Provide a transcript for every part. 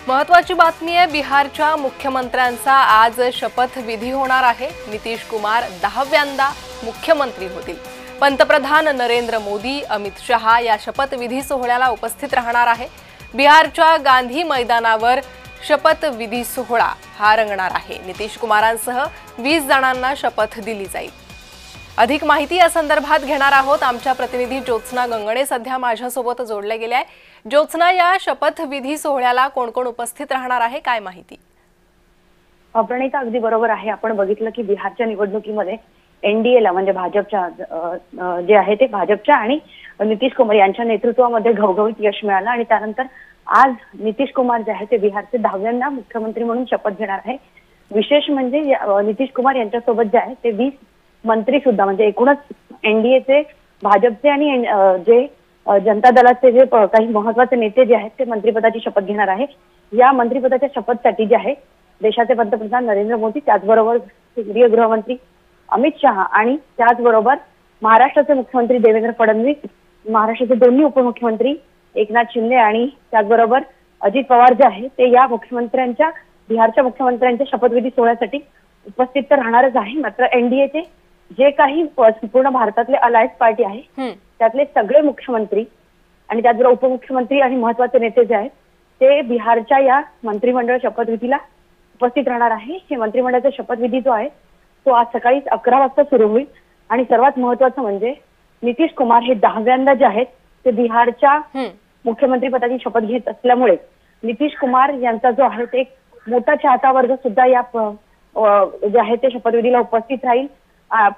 महत्त्वाची बातमी आहे। बिहारच्या मुख्यमंत्र्यांचा आज शपथविधी होणार आहे। नितीश कुमार 10व्यांदा मुख्यमंत्री होतील। पंतप्रधान नरेंद्र मोदी, अमित शहा या शपथविधी सोहळ्याला उपस्थित राहणार आहे। बिहारच्या गांधी मैदानावर शपथविधी सोहळा हा रंगणार आहे। नितीश कुमारांसह 20 जणांना शपथ दिली जाईल। अधिक माहिती या संदर्भात घेणार आहोत। आमच्या प्रतिनिधी ज्योत्स्ना गंगणे सध्या माझ्यासोबत जोडले गेले आहे। ज्योत्स्ना, या शपथविधी सोहळ्याला कोण कोण उपस्थित राहणार आहे, काय माहिती? प्रणिता, अगदी बरोबर आहे। आपण बघितलं की बिहारच्या निवडणुकीमध्ये एनडीएला म्हणजे भाजपच्या जे आहे ते भाजपच्या आणि नितीश कुमार यांच्या नेतृत्वामध्ये घवघवीत यश मिळालं आणि त्यानंतर आज नितीश कुमार जे आहे ते बिहारचे 10व्यांदा मुख्यमंत्री म्हणून शपथ घेणार आहे। विशेष म्हणजे नितीश कुमार यांच्यासोबत जे आहे ते 20 मंत्री सुद्धा म्हणजे एकूणच एनडीएचे, भाजपचे आणि जे जनता दलाचे जे काही महत्त्वाचे नेते जे आहेत ते मंत्रिपदाची शपथ घेणार आहे। या मंत्रिपदाच्या शपथसाठी जे आहे देशाचे पंतप्रधान नरेंद्र मोदी, त्याचबरोबर केंद्रीय गृहमंत्री अमित शहा आणि त्याचबरोबर महाराष्ट्राचे मुख्यमंत्री देवेंद्र फडणवीस, महाराष्ट्राचे दोन्ही उपमुख्यमंत्री एकनाथ शिंदे आणि त्याचबरोबर अजित पवार जे आहे ते या मुख्यमंत्र्यांच्या, बिहारच्या मुख्यमंत्र्यांच्या शपथविधी सोहळ्यासाठी उपस्थित तर राहणारच आहे। मात्र एनडीएचे जे काही संपूर्ण भारतातले अलायन्स पार्टी आहे त्यातले सगळे मुख्यमंत्री आणि त्याचबरोबर उपमुख्यमंत्री आणि महत्त्वाचे नेते जे आहेत ते बिहारच्या या मंत्रिमंडळ शपथविधीला उपस्थित राहणार आहे। हे मंत्रिमंडळाचा शपथविधी जो आहे तो आज सकाळी 11 वाजता सुरू होईल आणि सर्वात महत्त्वाचं म्हणजे नितीश कुमार हे 10व्यांदा जे आहेत ते बिहारच्या मुख्यमंत्री पदाची शपथ घेत असल्यामुळे नितीश कुमार यांचा जो आहे ते एक मोठा चाहता वर्ग सुद्धा या जे आहे ते शपथविधीला उपस्थित राहील।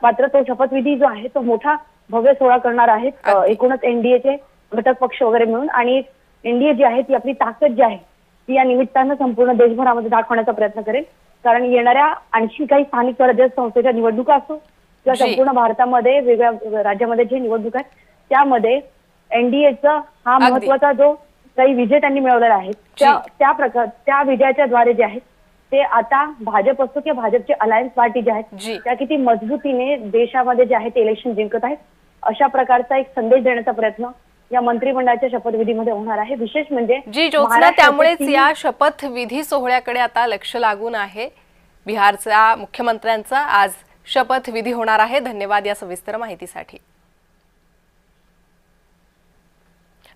मात्र तो शपथविधी जो आहे तो मोठा भव्य सोहळा करणार आहेत एकूणच एनडीएचे घटक पक्ष वगैरे मिळून आणि एनडीए जी आहे ती आपली ताकद जी आहे ती या निमित्तानं संपूर्ण देशभरामध्ये दाखवण्याचा प्रयत्न करेल। कारण येणाऱ्या आणखी काही स्थानिक स्वराज्य संस्थेच्या निवडणुका असो किंवा संपूर्ण भारतामध्ये वेगळ्या राज्यामध्ये जे निवडणूक आहेत त्यामध्ये एनडीएचा हा महत्त्वाचा जो काही विजय त्यांनी मिळवलेला आहे त्या विजयाच्या द्वारे जे आहे ते आता भाजप असो किंवा भाजपचे अलायन्स पार्टी जे आहेत त्या किती मजबूतीने देशामध्ये जे आहे ते इलेक्शन जिंकत आहेत अशा प्रकारचा एक संदेश देण्याचा प्रयत्न या मंत्रिमंडळाच्या शपथविधीमध्ये होणार आहे। विशेष म्हणजे ज्योत्स्ना, त्यामुळेच या शपथविधी सोहळ्याकडे आता लक्ष लागून आहे। बिहारच्या मुख्यमंत्र्यांचा आज शपथविधी होणार आहे। धन्यवाद या सविस्तर माहितीसाठी।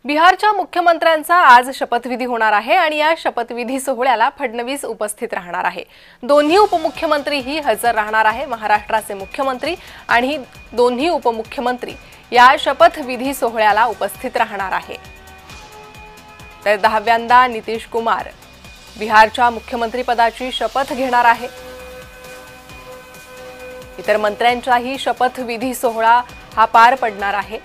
बिहारच्या मुख्यमंत्र्यांचा आज शपथविधी होणार आहे आणि या शपथविधी सोहळ्याला फडणवीस उपस्थित राहणार आहे। दोन्ही उपमुख्यमंत्रीही हजर राहणार आहे। महाराष्ट्राचे मुख्यमंत्री आणि दोन्ही उपमुख्यमंत्री या शपथविधी सोहळ्याला उपस्थित राहणार आहे। तर 10व्यांदा नितीश कुमार बिहारच्या मुख्यमंत्री पदाची शपथ घेणार आहे। इतर मंत्र्यांचाही शपथविधी सोहळा हा पार पडणार आहे।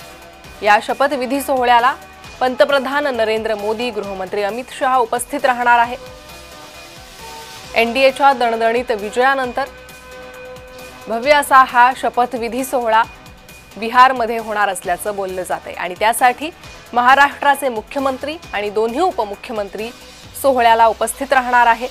या शपथविधी सोहळ्याला पंतप्रधान नरेंद्र मोदी, गृहमंत्री अमित शहा उपस्थित राहणार आहे। एनडीएच्या दणदणीत विजयानंतर भव्य असा हा शपथविधी सोहळा बिहारमध्ये होणार असल्याचं बोललं जातंय आणि त्यासाठी महाराष्ट्राचे मुख्यमंत्री आणि दोन्ही उपमुख्यमंत्री सोहळ्याला उपस्थित राहणार आहे।